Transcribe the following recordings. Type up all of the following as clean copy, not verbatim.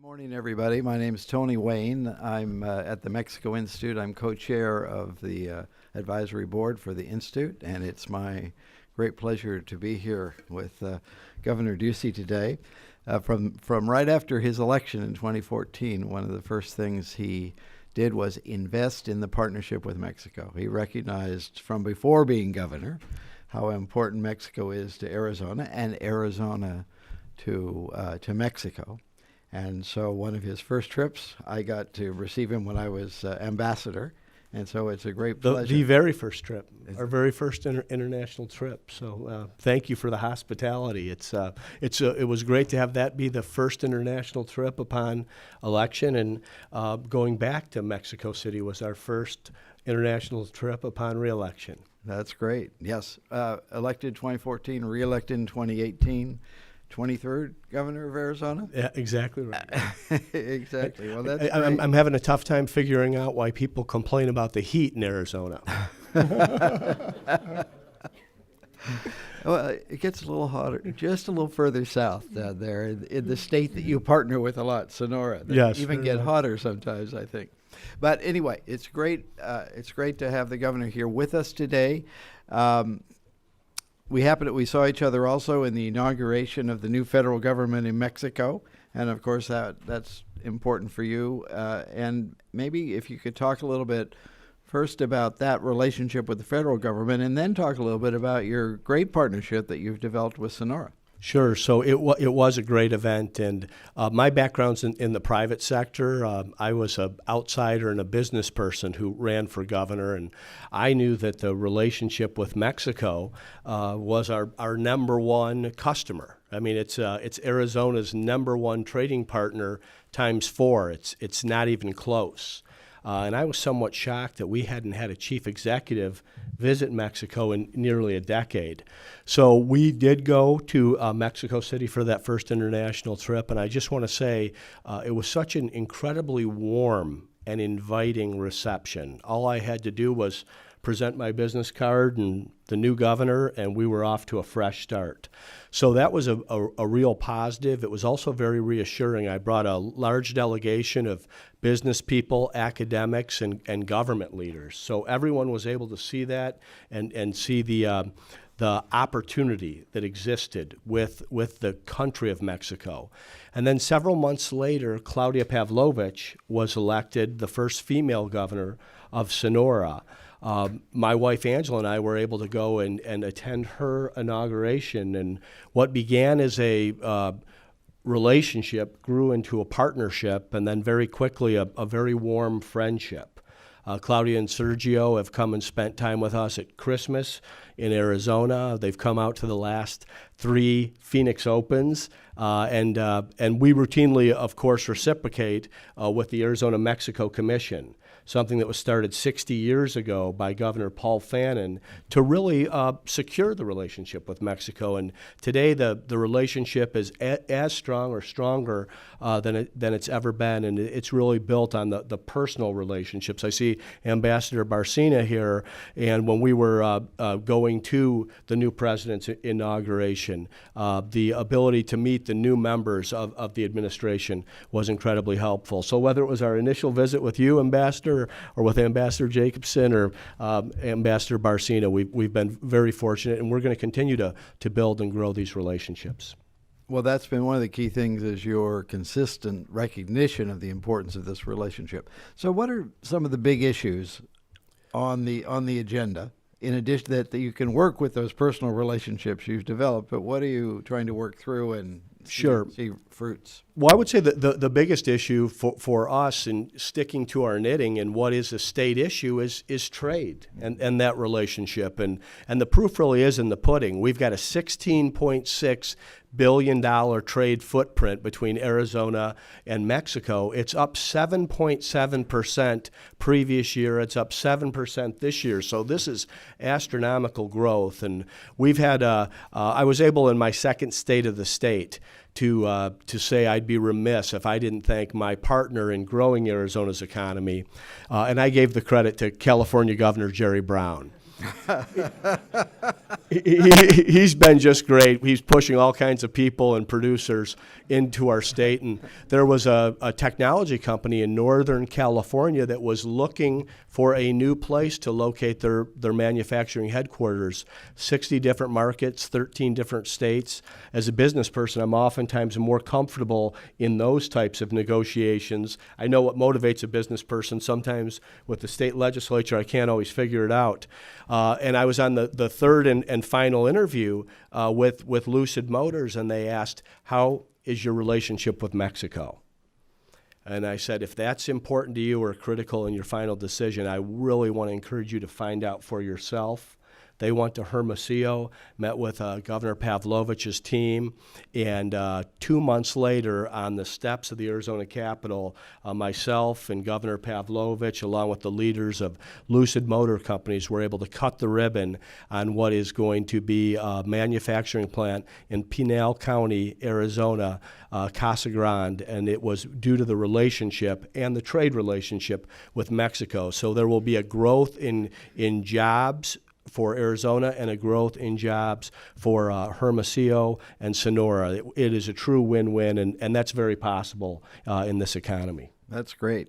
Morning, everybody. My name is Tony Wayne. I'm at the Mexico Institute. I'm co-chair of the advisory board for the Institute, and it's my great pleasure to be here with Governor Ducey today. From right after his election in 2014, one of the first things he did was invest in the partnership with Mexico. He recognized from before being governor how important Mexico is to Arizona and Arizona to Mexico. And so one of his first trips, I got to receive him when I was ambassador. And so it's a great pleasure. The very first trip, our very first international trip. So thank you for the hospitality. It was great to have that be the first international trip upon election. And going back to Mexico City was our first international trip upon re-election. That's great. Yes. Elected 2014, re-elected in 2018. 23rd governor of Arizona? Yeah, exactly right. Exactly. Well, that's I'm having a tough time figuring out why people complain about the heat in Arizona. Well, it gets a little hotter, just a little further south down there in the state that you partner with a lot, Sonora. They Yes, even get hotter sometimes, I think. But anyway, it's great. It's great to have the governor here with us today. We saw each other also in the inauguration of the new federal government in Mexico, and of course that's important for you. And maybe if you could talk a little bit first about that relationship with the federal government, and then talk a little bit about your great partnership that you've developed with Sonora. Sure. So it was a great event, and my background's in the private sector. I was an outsider and a business person who ran for governor, and I knew that the relationship with Mexico was our number one customer. I mean, it's Arizona's number one trading partner times 4. It's not even close. And I was somewhat shocked that we hadn't had a chief executive visit Mexico in nearly a decade. So we did go to Mexico City for that first international trip, and I just want to say it was such an incredibly warm and inviting reception. All I had to do was present my business card and the new governor, and we were off to a fresh start. So that was a real positive. It was also very reassuring. I brought a large delegation of business people, academics, and government leaders. So everyone was able to see that and see the opportunity that existed with the country of Mexico. And then several months later, Claudia Pavlovich was elected the first female governor of Sonora. My wife Angela and I were able to go and attend her inauguration, and what began as a relationship grew into a partnership, and then very quickly a very warm friendship. Claudia and Sergio have come and spent time with us at Christmas in Arizona. They've come out to the last 3 Phoenix Opens, and we routinely, of course, reciprocate with the Arizona-Mexico Commission, something that was started 60 years ago by Governor Paul Fannin to really secure the relationship with Mexico. And today the relationship is as strong or stronger than it's ever been, and it's really built on the personal relationships. I see Ambassador Barcina here, and when we were going to the new president's inauguration, the ability to meet the new members of the administration was incredibly helpful. So whether it was our initial visit with you, Ambassador, or with Ambassador Jacobson or Ambassador Barcina, we've been very fortunate, and we're going to continue to build and grow these relationships. Well, that's been one of the key things, is your consistent recognition of the importance of this relationship. So what are some of the big issues on the agenda, in addition that you can work with those personal relationships you've developed, but what are you trying to work through and see fruits? Well, I would say that the biggest issue for us in sticking to our knitting and what is a state issue is trade and that relationship. And the proof really is in the pudding. We've got a $16.6 billion trade footprint between Arizona and Mexico. It's up 7.7% previous year. It's up 7% this year. So this is astronomical growth. And we've had, I was able in my second state of the state to say I'd be remiss if I didn't thank my partner in growing Arizona's economy, and I gave the credit to California Governor Jerry Brown. He's been just great. He's pushing all kinds of people and producers into our state. And there was a technology company in Northern California that was looking for a new place to locate their manufacturing headquarters. 60 different markets, 13 different states. As a business person, I'm oftentimes more comfortable in those types of negotiations. I know what motivates a business person. Sometimes with the state legislature, I can't always figure it out. And I was on the third and final interview with Lucid Motors, and they asked, how is your relationship with Mexico? And I said, if that's important to you or critical in your final decision, I really want to encourage you to find out for yourself. They went to Hermosillo, met with Governor Pavlovich's team, and 2 months later, on the steps of the Arizona Capitol, myself and Governor Pavlovich, along with the leaders of Lucid Motor Companies, were able to cut the ribbon on what is going to be a manufacturing plant in Pinal County, Arizona, Casa Grande, and it was due to the relationship and the trade relationship with Mexico. So there will be a growth in jobs for Arizona and a growth in jobs for Hermosillo and Sonora. It is a true win-win, and that's very possible in this economy. That's great.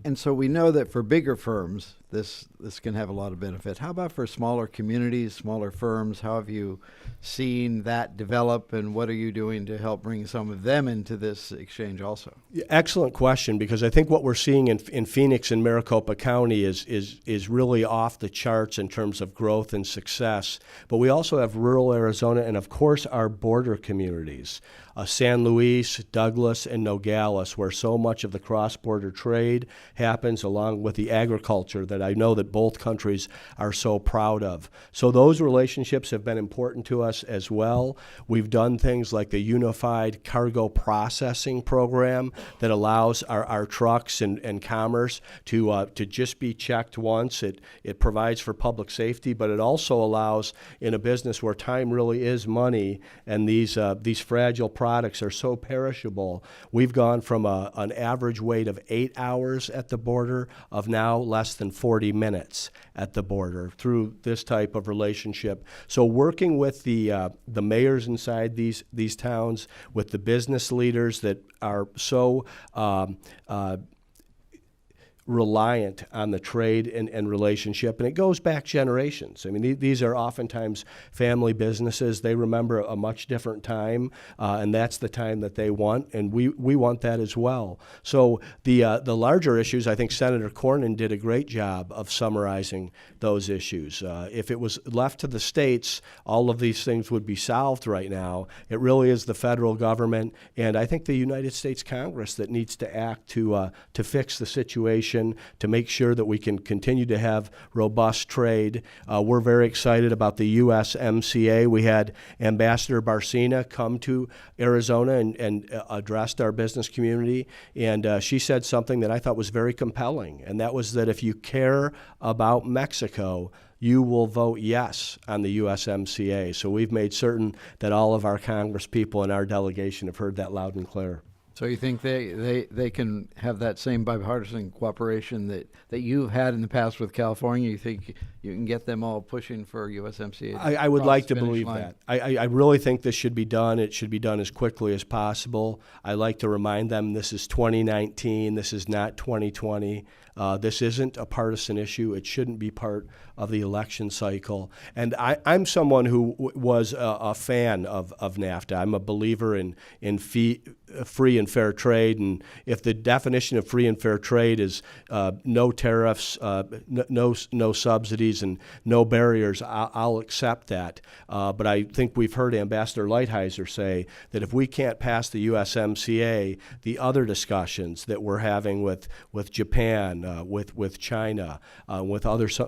And so we know that for bigger firms, this can have a lot of benefit. How about for smaller communities, smaller firms? How have you seen that develop, and what are you doing to help bring some of them into this exchange also? Excellent question, because I think what we're seeing in Phoenix and Maricopa County is really off the charts in terms of growth and success. But we also have rural Arizona and, of course, our border communities. San Luis, Douglas, and Nogales, where so much of the cross-border trade happens, along with the agriculture that I know that both countries are so proud of. So those relationships have been important to us as well. We've done things like the Unified Cargo Processing Program that allows our trucks and commerce to just be checked once. It provides for public safety, but it also allows, in a business where time really is money and these fragile products are so perishable, we've gone from an average wait of 8 hours at the border of now less than 40 minutes at the border through this type of relationship. So working with the mayors inside these towns, with the business leaders that are so reliant on the trade and relationship, and it goes back generations. I mean, these are oftentimes family businesses. They remember a much different time, and that's the time that they want, and we want that as well. So the larger issues, I think Senator Cornyn did a great job of summarizing those issues. If it was left to the states, all of these things would be solved right now. It really is the federal government, and I think the United States Congress that needs to act to fix the situation, to make sure that we can continue to have robust trade. We're very excited about the USMCA. We had Ambassador Barcina come to Arizona and addressed our business community, and she said something that I thought was very compelling, and that was that if you care about Mexico, you will vote yes on the USMCA. So we've made certain that all of our Congress people in our delegation have heard that loud and clear. So you think they can have that same bipartisan cooperation that you've had in the past with California? You think you can get them all pushing for USMCA? I would like to believe that. I really think this should be done. It should be done as quickly as possible. I like to remind them this is 2019. This is not 2020. This isn't a partisan issue. It shouldn't be part of the election cycle. And I'm someone who was a fan of NAFTA. I'm a believer in free and fair trade. And if the definition of free and fair trade is no tariffs, no subsidies, and no barriers, I'll accept that. But I think we've heard Ambassador Lighthizer say that if we can't pass the USMCA, the other discussions that we're having with Japan, with China, with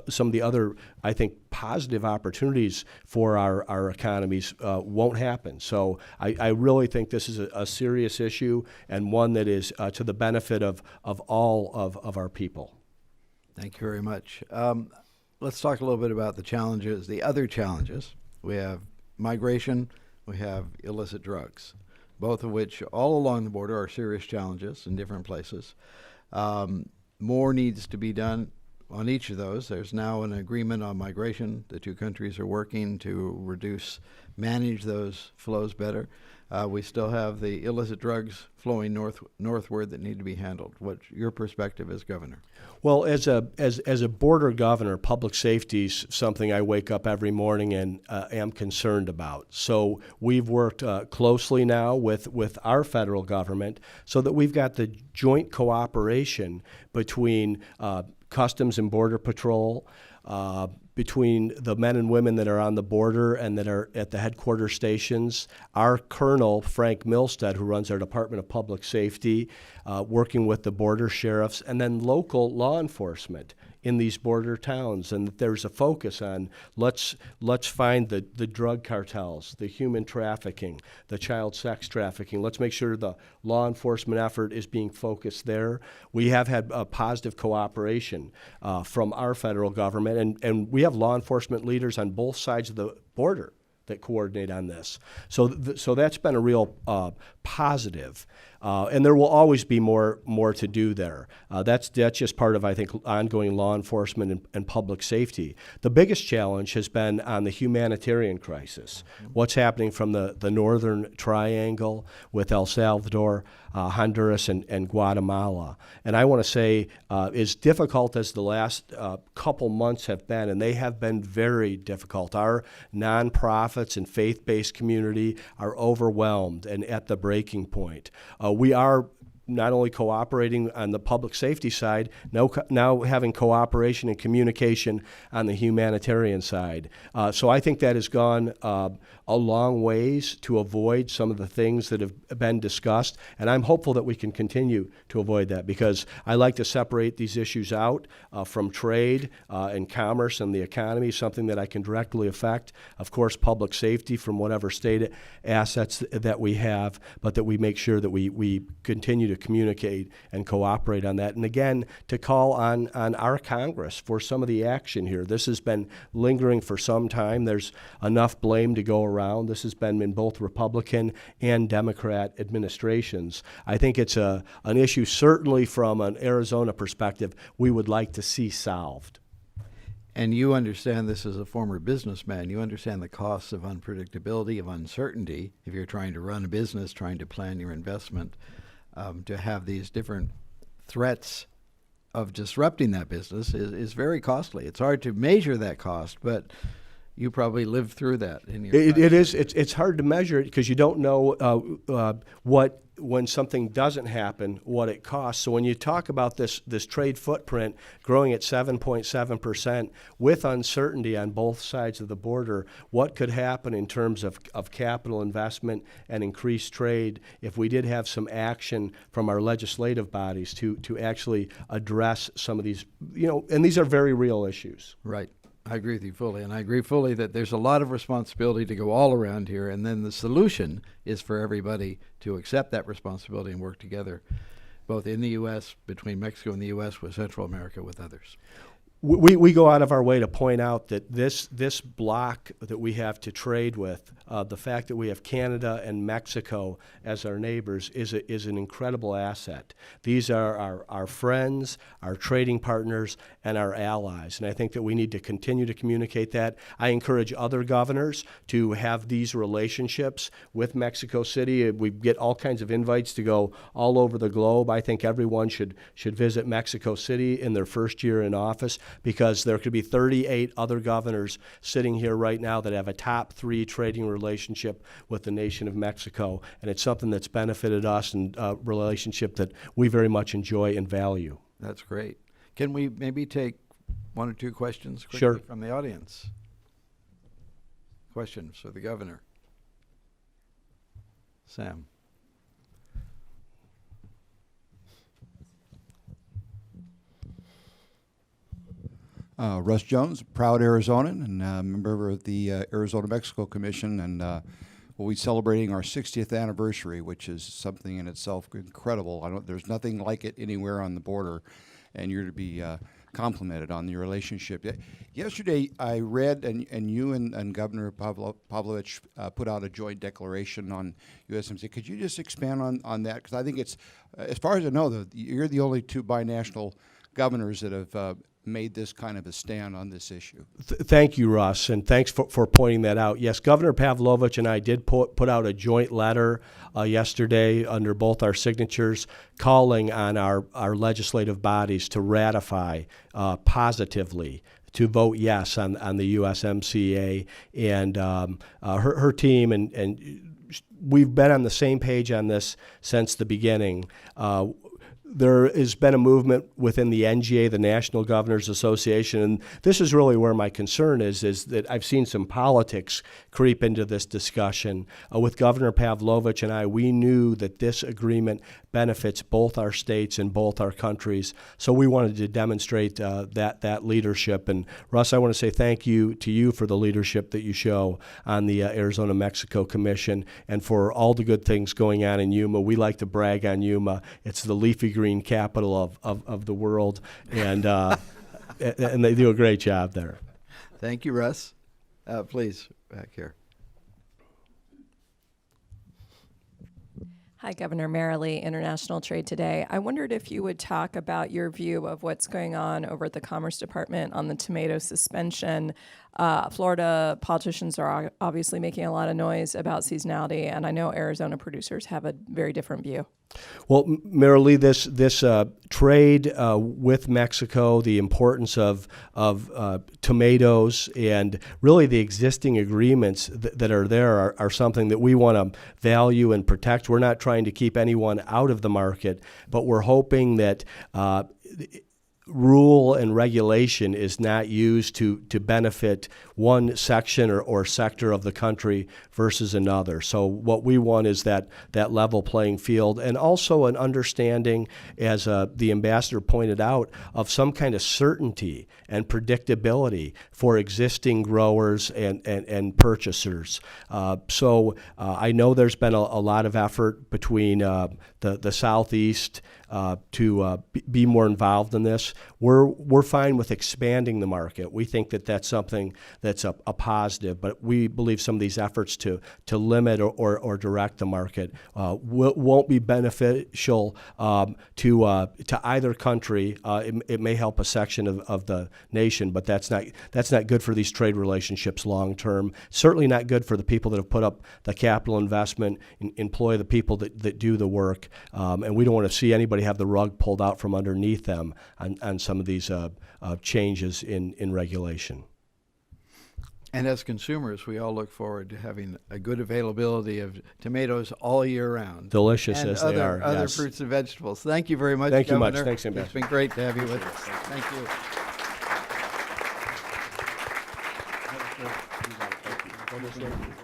some of the other, I think, positive opportunities for our economies won't happen. So I really think this is a serious issue, and one that is to the benefit of all of our people. Thank you very much. Let's talk a little bit about the challenges, the other challenges. We have migration, we have illicit drugs, both of which all along the border are serious challenges in different places. More needs to be done. on each of those. There's now an agreement on migration. The two countries are working to manage those flows better. We still have the illicit drugs flowing northward that need to be handled. What's your perspective as governor? Well, as a border governor, public safety is something I wake up every morning and am concerned about. So we've worked closely now with our federal government so that we've got the joint cooperation between Customs and Border Patrol, between the men and women that are on the border and that are at the headquarters stations, our Colonel, Frank Milstead, who runs our Department of Public Safety, working with the border sheriffs, and then local law enforcement in these border towns. And that there's a focus on let's find the drug cartels, the human trafficking, the child sex trafficking. Let's make sure the law enforcement effort is being focused there. We have had a positive cooperation from our federal government, and we have law enforcement leaders on both sides of the border that coordinate on this. So that's been a real positive. And there will always be more to do there. That's just part of, I think, ongoing law enforcement and public safety. The biggest challenge has been on the humanitarian crisis. What's happening from the northern triangle with El Salvador, Honduras, and Guatemala. And I want to say, as difficult as the last couple months have been, and they have been very difficult, our nonprofits and faith-based community are overwhelmed and at the breaking point. We are not only cooperating on the public safety side, now having cooperation and communication on the humanitarian side. So I think that has gone a long ways to avoid some of the things that have been discussed, and I'm hopeful that we can continue to avoid that, because I like to separate these issues out from trade and commerce and the economy, something that I can directly affect. Of course, public safety from whatever state assets that we have, but that we make sure that we continue to communicate and cooperate on that. And again, to call on our Congress for some of the action here. This has been lingering for some time. There's enough blame to go around. This has been in both Republican and Democrat administrations. I think it's an issue, certainly from an Arizona perspective, we would like to see solved. And you understand this as a former businessman. You understand the costs of unpredictability, of uncertainty, if you're trying to run a business, trying to plan your investment, to have these different threats of disrupting that business is very costly. It's hard to measure that cost, but you probably lived through that in your life. It is. It's hard to measure it because you don't know when something doesn't happen, what it costs. So when you talk about this trade footprint growing at 7.7% with uncertainty on both sides of the border, what could happen in terms of capital investment and increased trade if we did have some action from our legislative bodies to actually address some of these, and these are very real issues. Right. I agree with you fully, and I agree fully that there's a lot of responsibility to go all around here, and then the solution is for everybody to accept that responsibility and work together, both in the U.S., between Mexico and the U.S., with Central America, with others. We go out of our way to point out that this block that we have to trade with, the fact that we have Canada and Mexico as our neighbors is an incredible asset. These are our friends, our trading partners, and our allies. And I think that we need to continue to communicate that. I encourage other governors to have these relationships with Mexico City. We get all kinds of invites to go all over the globe. I think everyone should visit Mexico City in their first year in office, because there could be 38 other governors sitting here right now that have a top 3 trading relationship with the nation of Mexico, and it's something that's benefited us and a relationship that we very much enjoy and value. That's great. Can we maybe take 1 or 2 questions quickly Sure. from the audience? Questions for the governor? Sam. Russ Jones, proud Arizonan and member of the Arizona-Mexico Commission, and we'll be celebrating our 60th anniversary, which is something in itself incredible. There's nothing like it anywhere on the border, and you're to be complimented on your relationship. Yesterday, I read, and you and Governor Pavlovich put out a joint declaration on USMCA. Could you just expand on that? Because I think it's, as far as I know, you're the only 2 binational governors that have made this kind of a stand on this issue. Thank you, Russ, and thanks for pointing that out. Yes, Governor Pavlovich and I did put out a joint letter yesterday under both our signatures calling on our legislative bodies to ratify positively, to vote yes on the USMCA, and her team and we've been on the same page on this since the beginning. There has been a movement within the NGA, the National Governors Association, and this is really where my concern is that I've seen some politics creep into this discussion. With Governor Pavlovich and I, we knew that this agreement benefits both our states and both our countries, so we wanted to demonstrate that leadership. And Russ, I want to say thank you to you for the leadership that you show on the Arizona-Mexico Commission and for all the good things going on in Yuma. We like to brag on Yuma. It's the leafy green capital of the world, and and they do a great job there. Thank you, Russ. Please, back here. Hi, Governor Merrilee, International Trade Today. I wondered if you would talk about your view of what's going on over at the Commerce Department on the tomato suspension. Florida politicians are obviously making a lot of noise about seasonality, and I know Arizona producers have a very different view. Well, Merrilee, this trade with Mexico, the importance of tomatoes, and really the existing agreements that are there are something that we want to value and protect. We're not trying to keep anyone out of the market, but we're hoping that rule and regulation is not used to benefit one section or sector of the country versus another. So what we want is that level playing field, and also an understanding, as the ambassador pointed out, of some kind of certainty and predictability for existing growers and purchasers. So I know there's been a lot of effort between the Southeast to be more involved in this. We're fine with expanding the market. We think that's something that's a positive, but we believe some of these efforts to limit or direct the market won't be beneficial to either country. It may help a section of the nation, but that's not good for these trade relationships long term. Certainly not good for the people that have put up the capital investment, employ the people that do the work, and we don't want to see anybody have the rug pulled out from underneath them on some of these changes in regulation. And as consumers, we all look forward to having a good availability of tomatoes all year round. Delicious and as they are. Other Yes. fruits and vegetables. Thank you very much, Thank you Governor. much. Thanks, Ambassador. It's been great to have you with us. Thank you.